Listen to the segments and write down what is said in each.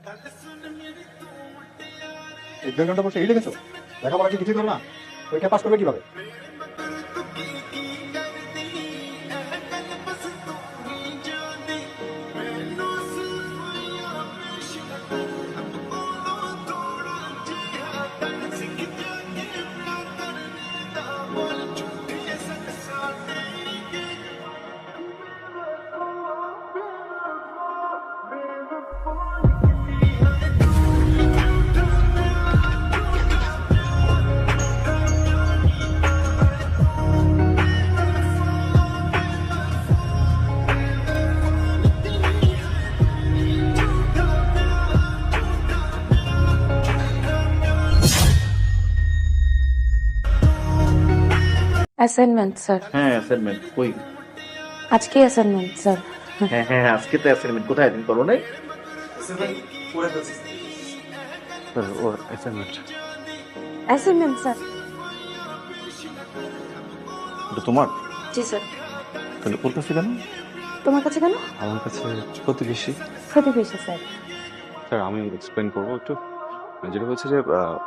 এই 1.5 ঘন্টা বসে এই লেগেছো? লেখাপড়া কি কিছুই করো না? পরীক্ষা পাস করবে কিভাবে? Assignment sir. হ্যাঁ অ্যাসাইনমেন্ট কই? আজকে অ্যাসাইনমেন্ট স্যার। হ্যাঁ হ্যাঁ আজকে তো অ্যাসাইনমেন্ট কোথায় তুমি করো নাই? স্যার ওর অ্যাসাইনমেন্ট অ্যাসাইনমেন্ট স্যার। এটা তোমার? জি স্যার। তাহলে ওর কাছে কেন? তোমার কাছে কেন? আমার কাছে প্রতিবেশী। প্রতিবেশী স্যার। স্যার আমি এক্সপ্লেন করবো একটু। যেটা হচ্ছে যে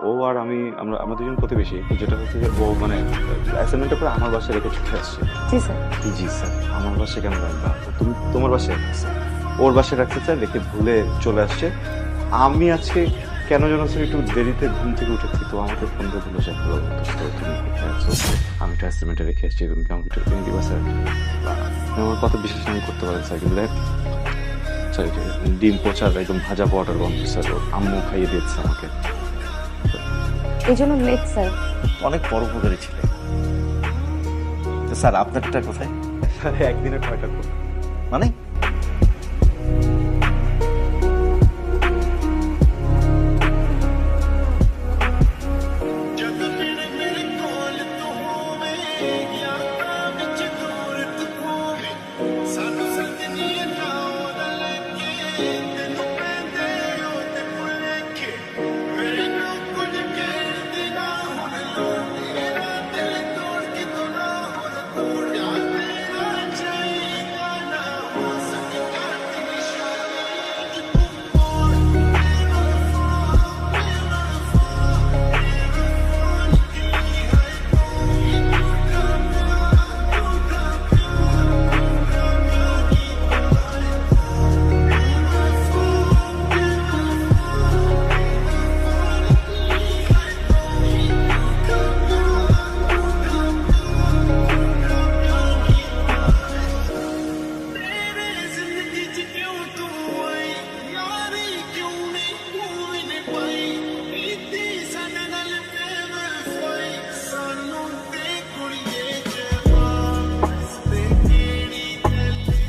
ও আর আমি আমরা দুজন প্রতিবেশী। যেটা হচ্ছে যে ও মানে অ্যাসাইনমেন্টের পরে আমার বাসায় রেখে চলে আসছে। জি স্যার। জি স্যার, আমার বাসায় কেন রাখবা? তুমি তোমার বাসায় রাখছে, ওর বাসায় রাখতে স্যার রেখে ভুলে চলে আসছে। আমি আজকে কেন যেন স্যার একটু দেরিতে ঘুম থেকে উঠেছি, তো আমাকে ফোন করে বলে যে তুমি কোথায় আছো? আমি একটা অ্যাসাইনমেন্টে রেখে আসছি, তুমি কি আমাকে একটু এনে দিবা স্যার? আমার কথা বিশ্বাস আমি করতে পারি স্যার, কিন্তু দেখ স্যার ডিম পচার একদম ভাজা পাওয়াটার গন্ধ স্যার, ওর আম্মু খাইয়ে দিয়েছে আমাকে। এই জন্য লেট স্যার। অনেক বড় উপকারী ছিলে। তো স্যার আপনারটা কোথায়? স্যার একদিনে কয়টা করবো? মানে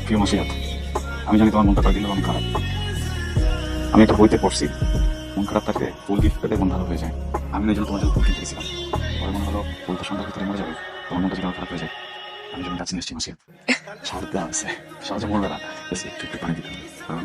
প্রিয় মাসিরাত, আমি জানি তোমার মনটা কয়েকদিন অনেক খারাপ। আমি একটা বইতে পড়ছি, মন খারাপ থাকলে ফুল গিফট পেলে মন ভালো হয়ে যায়। আমি না জন্য তোমার জন্য ফুল কিনতে গেছিলাম, পরে মনে হলো ফুল তো সন্ধ্যার ভিতরে মরে যাবে, তোমার মনটা যদি খারাপ হয়ে যায়। আমি যখন কাছে নিচ্ছি মাসিরাত, সাহায্য আছে, সহজে মরবে না, একটু একটু পানি দিতে হবে, কারণ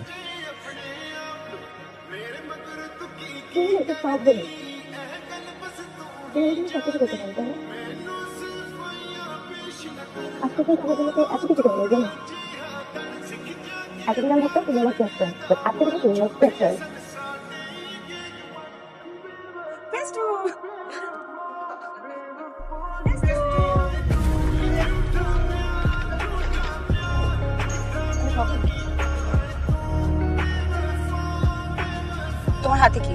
এতদিন আমি ভাবতাম তুমি আমার বেস্ট ফ্রেন্ড, বাট আজকে থেকে তুমি আমার বেস্ট ফ্রেন্ড। তোমার হাতে কি?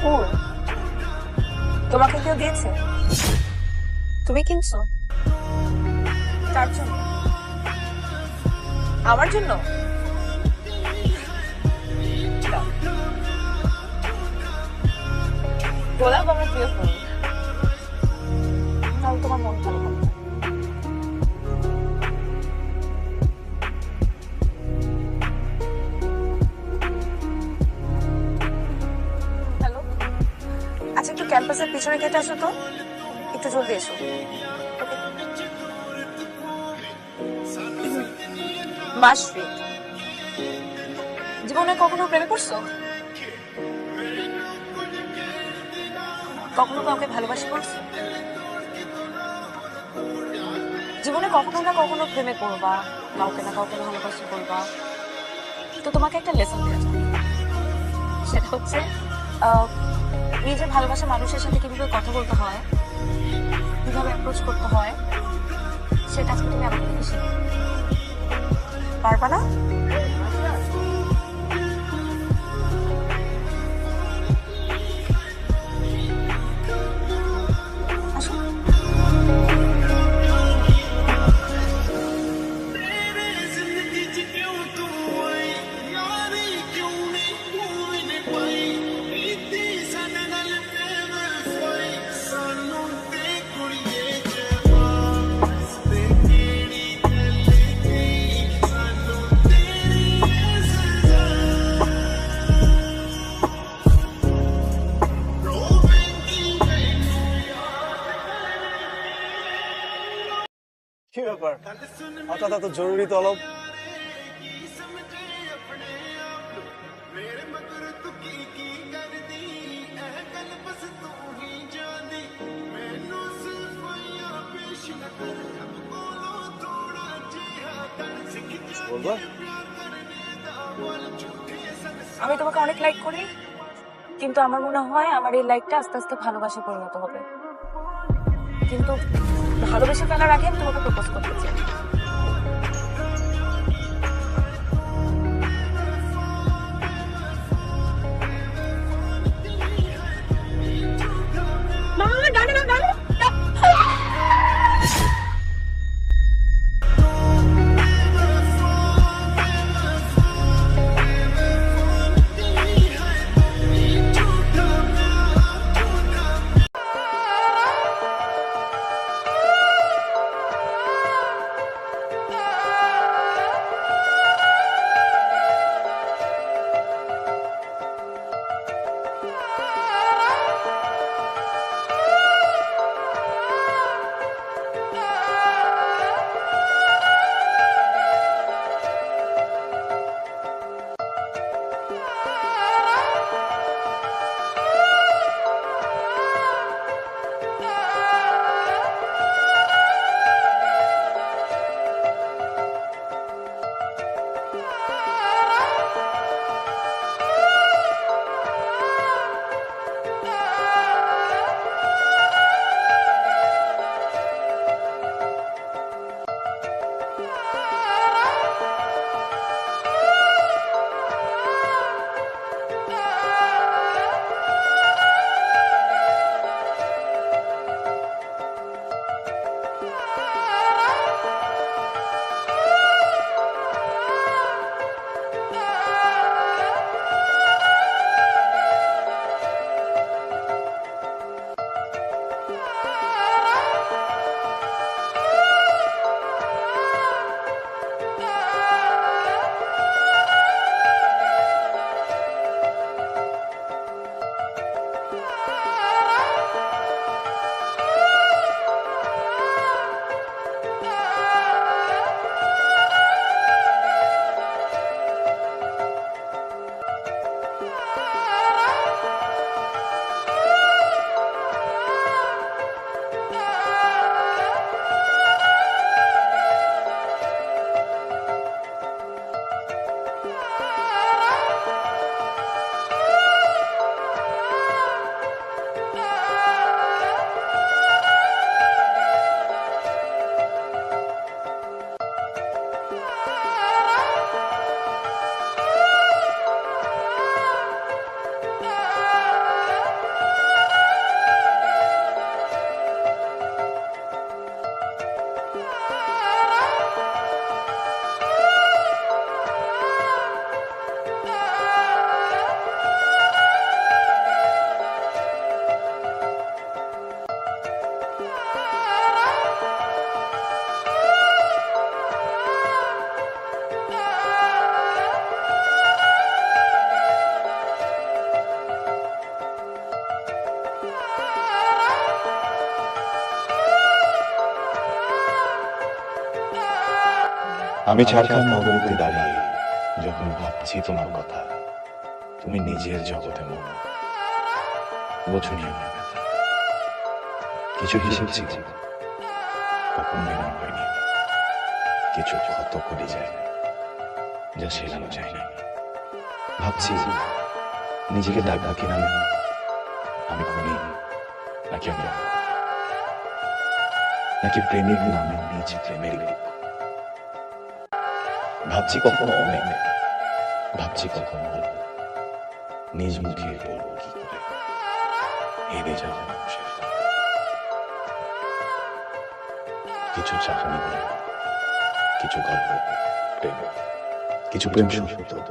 ফুল তোমাকে কেউ দিয়েছে? তুমি কিনছো? কার জন্য? আমার জন্য? গোলাপ আমার প্রিয় ফুল, তাহলে তোমার মন ভালো হবে। হ্যালো, আচ্ছা একটু ক্যাম্পাসের পিছনে গেটে আসো তো, একটু জলদি এসো। মাসফি, জীবনে কখনো প্রেমে পড়ছো? কখনো কাউকে ভালোবাসি পড়ছো? জীবনে কখনো না কখনো প্রেমে পড়বা, কাউকে না কাউকে ভালোবাসি পড়বা। তো তোমাকে একটা লেসন দেওয়া যাক। সেটা হচ্ছে নিজের ভালোবাসা মানুষের সাথে কিভাবে কথা বলতে হয়, কিভাবে অ্যাপ্রোচ করতে হয়, সেটা আজকে তুমি আমাকে থেকে শিখবে। পারবা না? আসো। কি ব্যাপার হঠাৎ এত জরুরি তলব? বলবা? আমি তোমাকে অনেক লাইক করি, কিন্তু আমার মনে হয় আমার এই লাইকটা আস্তে আস্তে ভালোবাসা পরিণত হবে। কিন্তু ভালোবেসে ফেলার আগে আমি তোমাকে প্রপোজ করতে চাই। আমি ঝাড়খণ্ড নগরীতে দাঁড়িয়ে যখন ভাবছি তোমার কথা, তুমি নিজের জগতে মন বোঝনি আমার ব্যথা। কিছু হিসেব ছিল, কখন মেনে হয়নি, কিছু ক্ষত করে যায়। যা শেখানো যায়নি। ভাবছি নিজেকে ডাকবো কিনা আমি খুনি, নাকি আমি অপরাধী, নাকি প্রেমিক নামে নিজ প্রেমের লিপ। ভাবছি কখনো অনেক, ভাবছি কখনো অল্প, নিজ মুখে বলবো কি করে হেরে যাওয়া মানুষের কিছু চাহনি, কিছু গল্প প্রেম, কিছু প্রেম সত্য,